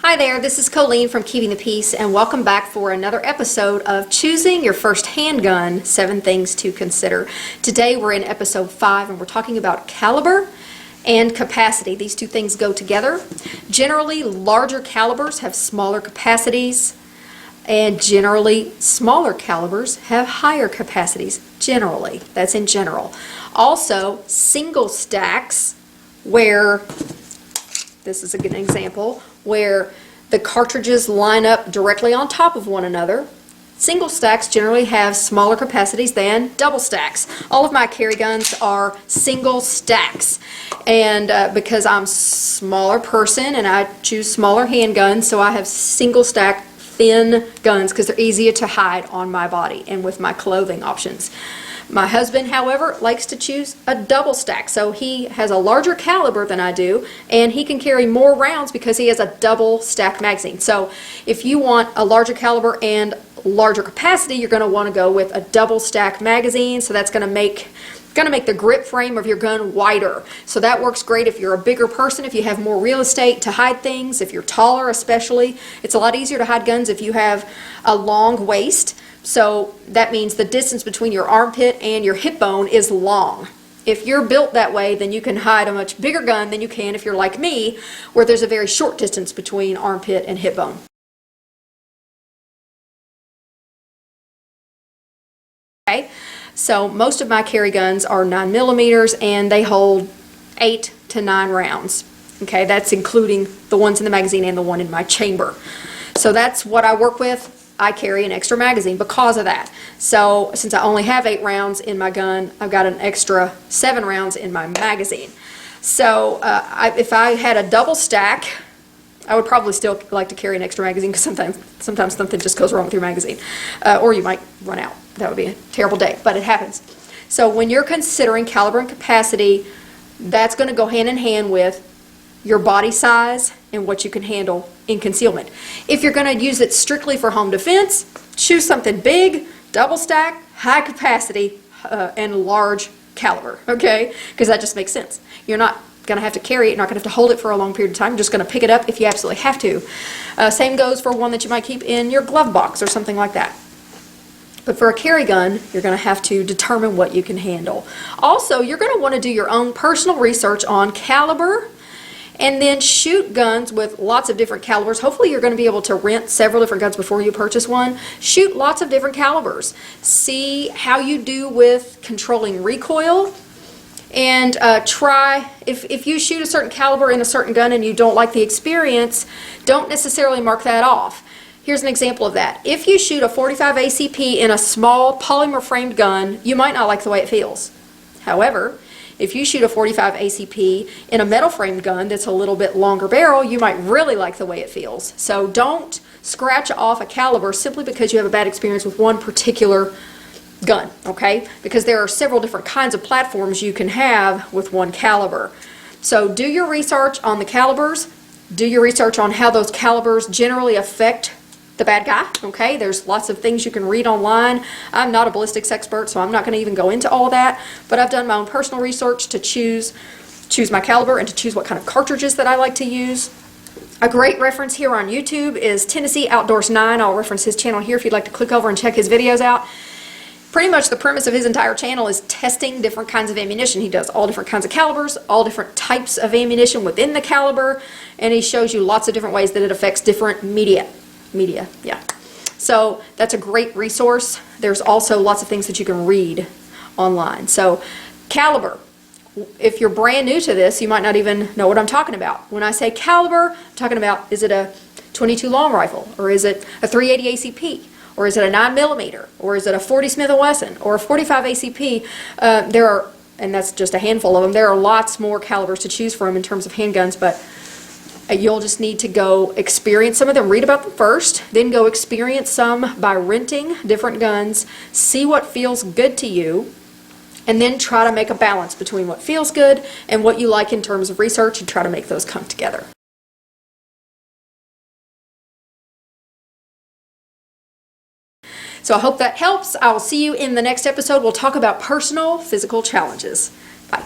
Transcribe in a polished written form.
Hi there, this is Colleen from Keeping the Peace, and welcome back for another episode of Choosing Your First Handgun, 7 Things to Consider. Today we're in episode 5 and we're talking about caliber and capacity. These two things go together. Generally, larger calibers have smaller capacities, and generally, smaller calibers have higher capacities. Generally, that's in general. Also, single stacks where, this is a good example, where the cartridges line up directly on top of one another. Single stacks generally have smaller capacities than double stacks. All of my carry guns are single stacks, and because I'm a smaller person and I choose smaller handguns, so I have single stack thin guns because they're easier to hide on my body and with my clothing options. My husband, however, likes to choose a double stack, so he has a larger caliber than I do, and he can carry more rounds because he has a double stack magazine. So if you want a larger caliber and larger capacity, you're going to want to go with a double stack magazine, so that's going to make the grip frame of your gun wider. So that works great if you're a bigger person, if you have more real estate to hide things, if you're taller especially. It's a lot easier to hide guns if you have a long waist. So that means the distance between your armpit and your hip bone is long. If you're built that way, then you can hide a much bigger gun than you can if you're like me, where there's a very short distance between armpit and hip bone. Okay, so most of my carry guns are 9mm and they hold 8 to 9 rounds. Okay, that's including the ones in the magazine and the one in my chamber. So that's what I work with. I carry an extra magazine because of that. So since I only have 8 rounds in my gun, I've got an extra 7 rounds in my magazine. So if I had a double stack, I would probably still like to carry an extra magazine because sometimes something just goes wrong with your magazine. Or you might run out. That would be a terrible day, but it happens. So when you're considering caliber and capacity, that's going to go hand in hand with your body size and what you can handle in concealment. If you're going to use it strictly for home defense, choose something big, double stack, high capacity, and large caliber, okay? Because that just makes sense. You're not going to have to carry it, you're not going to have to hold it for a long period of time, you're just going to pick it up if you absolutely have to. Same goes for one that you might keep in your glove box or something like that. But for a carry gun, you're going to have to determine what you can handle. Also, you're going to want to do your own personal research on caliber, and then shoot guns with lots of different calibers. Hopefully you're going to be able to rent several different guns before you purchase one. Shoot lots of different calibers. See how you do with controlling recoil, and try, if you shoot a certain caliber in a certain gun and you don't like the experience, don't necessarily mark that off. Here's an example of that. If you shoot a 45 ACP in a small polymer framed gun, you might not like the way it feels. However, if you shoot a 45 ACP in a metal framed gun that's a little bit longer barrel, you might really like the way it feels. So don't scratch off a caliber simply because you have a bad experience with one particular gun, okay? Because there are several different kinds of platforms you can have with one caliber. So do your research on the calibers, do your research on how those calibers generally affect the bad guy, okay? There's lots of things you can read online. I'm not a ballistics expert, so I'm not going to even go into all that, but I've done my own personal research to choose my caliber and to choose what kind of cartridges that I like to use. A great reference here on YouTube is Tennessee Outdoors 9. I'll reference his channel here if you'd like to click over and check his videos out. Pretty much the premise of his entire channel is testing different kinds of ammunition. He does all different kinds of calibers, all different types of ammunition within the caliber, and he shows you lots of different ways that it affects different media, yeah. So that's a great resource. There's also lots of things that you can read online. So caliber, if you're brand new to this, you might not even know what I'm talking about. When I say caliber, I'm talking about, is it a 22 long rifle, or is it a 380 ACP, or is it a 9mm, or is it a 40 Smith & Wesson, or a 45 ACP? There are, and that's just a handful of them, there are lots more calibers to choose from in terms of handguns, but you'll just need to go experience some of them, read about them first, then go experience some by renting different guns, see what feels good to you, and then try to make a balance between what feels good and what you like in terms of research and try to make those come together. So I hope that helps. I will see you in the next episode. We'll talk about personal physical challenges. Bye.